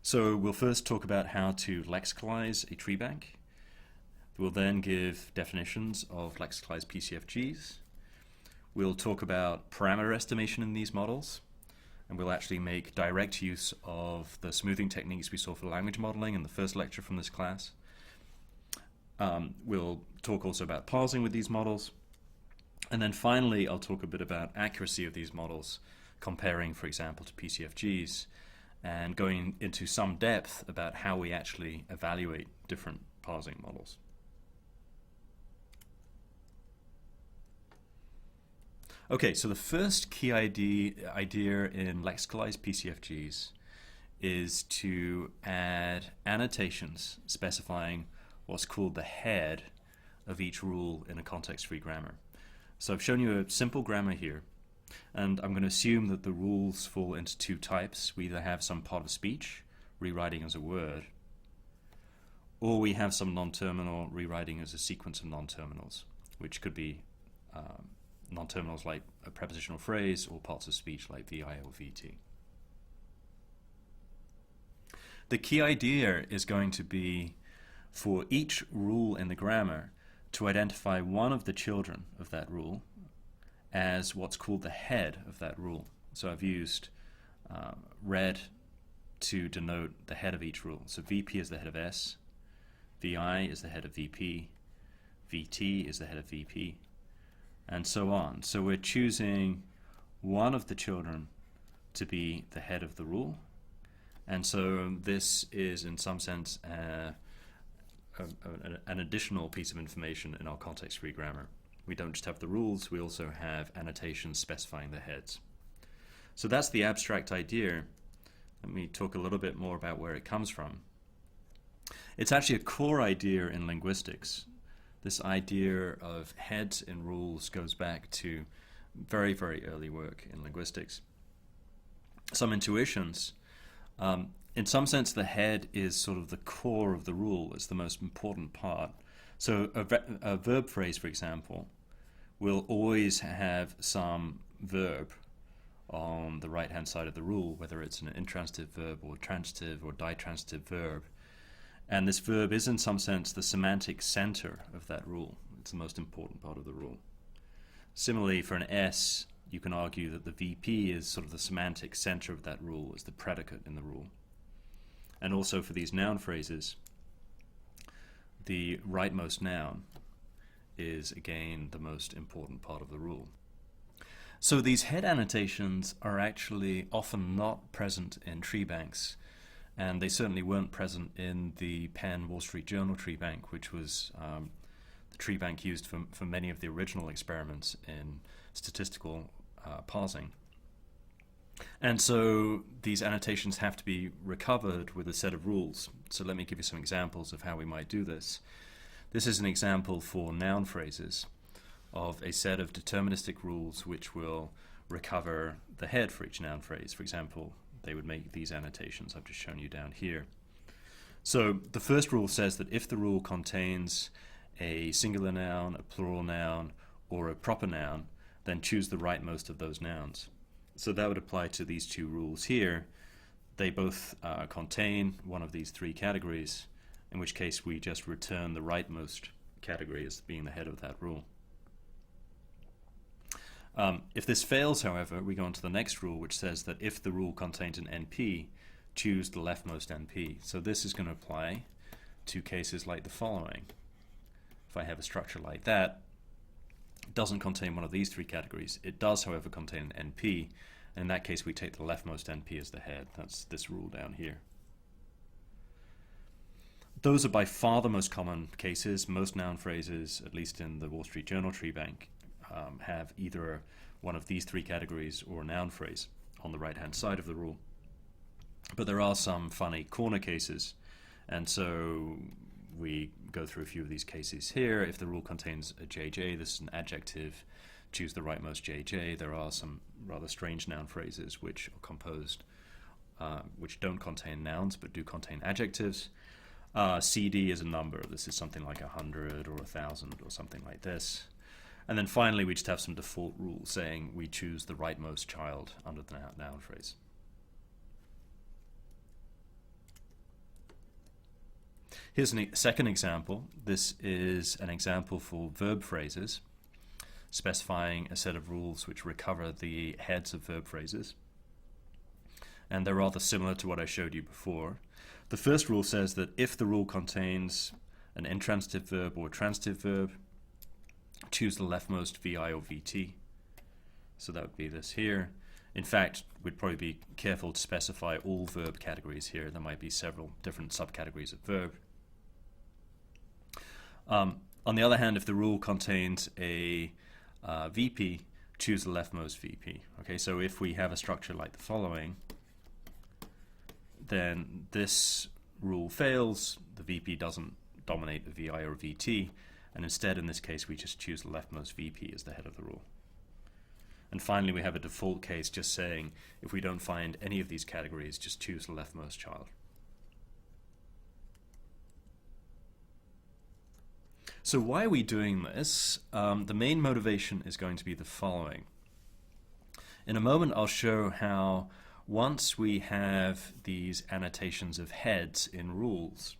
So we'll first talk about how to lexicalize a tree bank. We'll then give definitions of lexicalized PCFGs. We'll talk about parameter estimation in these models, and we'll actually make direct use of the smoothing techniques we saw for language modeling in the first lecture from this class. We'll talk also about parsing with these models. And then finally, I'll talk a bit about accuracy of these models, comparing, for example, to PCFGs, and going into some depth about how we actually evaluate different parsing models. Okay, so the first key idea in lexicalized PCFGs is to add annotations specifying what's called the head of each rule in a context-free grammar. So I've shown you a simple grammar here, and I'm going to assume that the rules fall into two types. We either have some part of speech, rewriting as a word, or we have some non-terminal rewriting as a sequence of non-terminals, which could be non-terminals like a prepositional phrase or parts of speech like VI or VT. The key idea is going to be for each rule in the grammar to identify one of the children of that rule as what's called the head of that rule. So I've used red to denote the head of each rule. So VP is the head of S, VI is the head of VP, VT is the head of VP, and so on. So we're choosing one of the children to be the head of the rule, and so this is in some sense an additional piece of information in our context-free grammar. We don't just have the rules, we also have annotations specifying the heads. So that's the abstract idea. Let me talk a little bit more about where it comes from. It's actually a core idea in linguistics. This idea of heads in rules goes back to very, very early work in linguistics. Some intuitions. In some sense, the head is sort of the core of the rule. It's the most important part. So a verb phrase, for example, will always have some verb on the right-hand side of the rule, whether it's an intransitive verb or transitive or ditransitive verb. And this verb is in some sense the semantic center of that rule. It's the most important part of the rule. Similarly, for an S, you can argue that the VP is sort of the semantic center of that rule, as the predicate in the rule. And also for these noun phrases, the rightmost noun is again the most important part of the rule. So these head annotations are actually often not present in tree banks, and they certainly weren't present in the Penn Wall Street Journal tree bank, which was the tree bank used for many of the original experiments in statistical parsing. And so these annotations have to be recovered with a set of rules. So let me give you some examples of how we might do this. This is an example for noun phrases of a set of deterministic rules which will recover the head for each noun phrase. For example, they would make these annotations I've just shown you down here. So the first rule says that if the rule contains a singular noun, a plural noun, or a proper noun, then choose the rightmost of those nouns. So that would apply to these two rules here. They both contain one of these three categories, in which case we just return the rightmost category as being the head of that rule. If this fails, however, we go on to the next rule, which says that if the rule contains an NP, choose the leftmost NP. So this is going to apply to cases like the following. If I have a structure like that, it doesn't contain one of these three categories. It does, however, contain an NP. And in that case, we take the leftmost NP as the head. That's this rule down here. Those are by far the most common cases. Most noun phrases, at least in the Wall Street Journal tree bank, have either one of these three categories or a noun phrase on the right-hand side of the rule. But there are some funny corner cases, and so we go through a few of these cases here. If the rule contains a JJ, this is an adjective, choose the rightmost JJ. There are some rather strange noun phrases which are composed, which don't contain nouns but do contain adjectives. CD is a number. This is something like 100 or 1,000 or something like this. And then finally, we just have some default rules saying we choose the rightmost child under the noun phrase. Here's a second example. This is an example for verb phrases, specifying a set of rules which recover the heads of verb phrases. And they're rather similar to what I showed you before. The first rule says that if the rule contains an intransitive verb or transitive verb, choose the leftmost VI or VT. So that would be this here. In fact, we'd probably be careful to specify all verb categories here. There might be several different subcategories of verb. On the other hand, if the rule contains a VP, choose the leftmost VP. Okay, so if we have a structure like the following, then this rule fails, the VP doesn't dominate the VI or VT, and instead in this case we just choose the leftmost VP as the head of the rule. And finally we have a default case just saying if we don't find any of these categories, just choose the leftmost child. So why are we doing this? The main motivation is going to be the following. In a moment I'll show how once we have these annotations of heads in rules,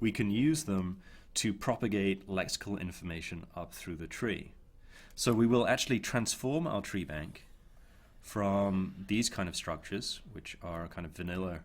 we can use them to propagate lexical information up through the tree. So we will actually transform our tree bank from these kind of structures, which are kind of vanilla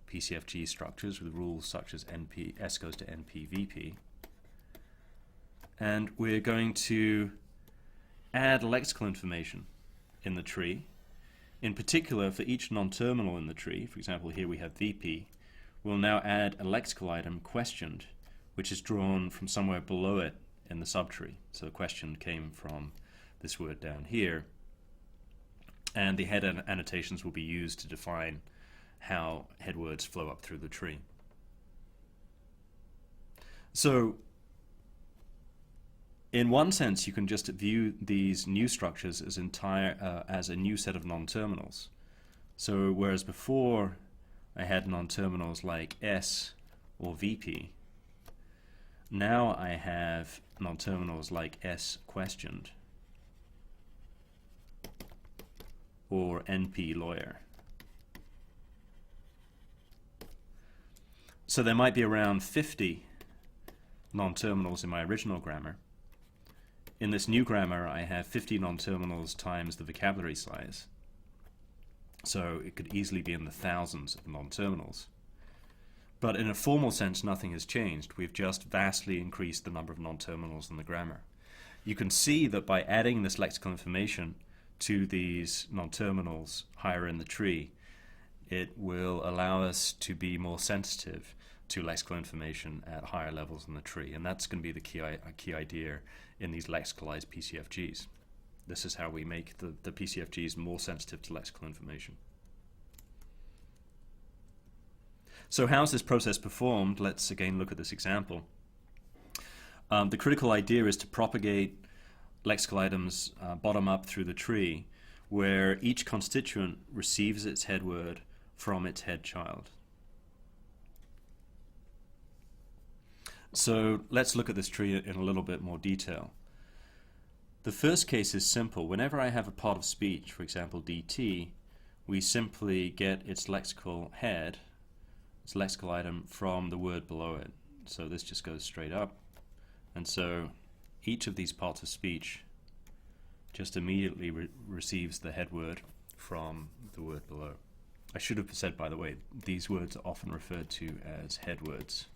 PCFG structures with rules such as NP, S goes to NP, VP. And we're going to add lexical information in the tree. In particular, for each non-terminal in the tree, for example, here we have VP, we'll now add a lexical item, questioned, which is drawn from somewhere below it in the subtree. So the question came from this word down here. And the head annotations will be used to define how head words flow up through the tree. So in one sense, you can just view these new structures as as a new set of non-terminals. So whereas before I had non-terminals like S or VP, now I have non-terminals like S questioned or NP lawyer. So there might be around 50 non-terminals in my original grammar. In this new grammar, I have 50 non-terminals times the vocabulary size. So it could easily be in the thousands of non-terminals. But in a formal sense, nothing has changed. We've just vastly increased the number of non-terminals in the grammar. You can see that by adding this lexical information to these non-terminals higher in the tree, it will allow us to be more sensitive to lexical information at higher levels in the tree. And that's going to be the key idea in these lexicalized PCFGs. This is how we make the PCFGs more sensitive to lexical information. So how's this process performed? Let's again look at this example. The critical idea is to propagate lexical items bottom up through the tree, where each constituent receives its head word from its head child. So let's look at this tree in a little bit more detail. The first case is simple. Whenever I have a part of speech, for example DT, we simply get its lexical head, its lexical item, from the word below it. So this just goes straight up. And so each of these parts of speech just immediately receives the head word from the word below. I should have said, by the way, these words are often referred to as head words.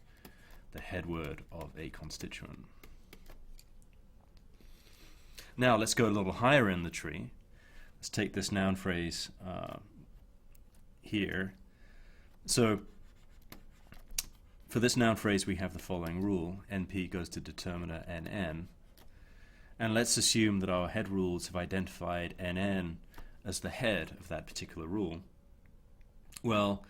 The head word of a constituent. Now let's go a little higher in the tree. Let's take this noun phrase here. So for this noun phrase we have the following rule. NP goes to determiner NN. And let's assume that our head rules have identified NN as the head of that particular rule. Well,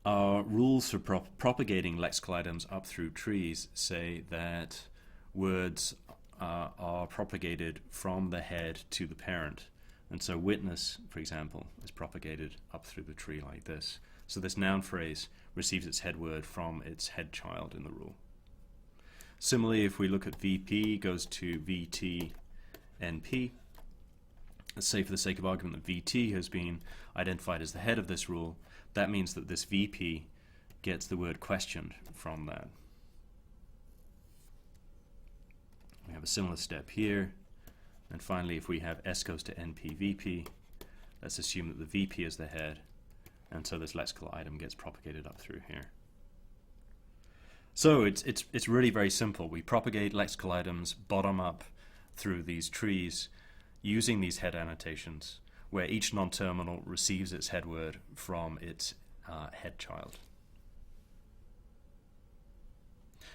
our rules for propagating lexical items up through trees say that words are propagated from the head to the parent. And so witness, for example, is propagated up through the tree like this. So this noun phrase receives its head word from its head child in the rule. Similarly, if we look at VP goes to VT NP, let's say for the sake of argument that VT has been identified as the head of this rule, that means that this VP gets the word questioned from that. We have a similar step here. And finally, if we have S goes to NP VP, let's assume that the VP is the head, and so this lexical item gets propagated up through here. So it's really very simple. We propagate lexical items bottom up through these trees using these head annotations, where each non-terminal receives its head word from its head child.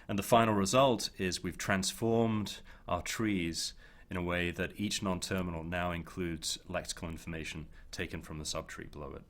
And the final result is we've transformed our trees in a way that each non-terminal now includes lexical information taken from the subtree below it.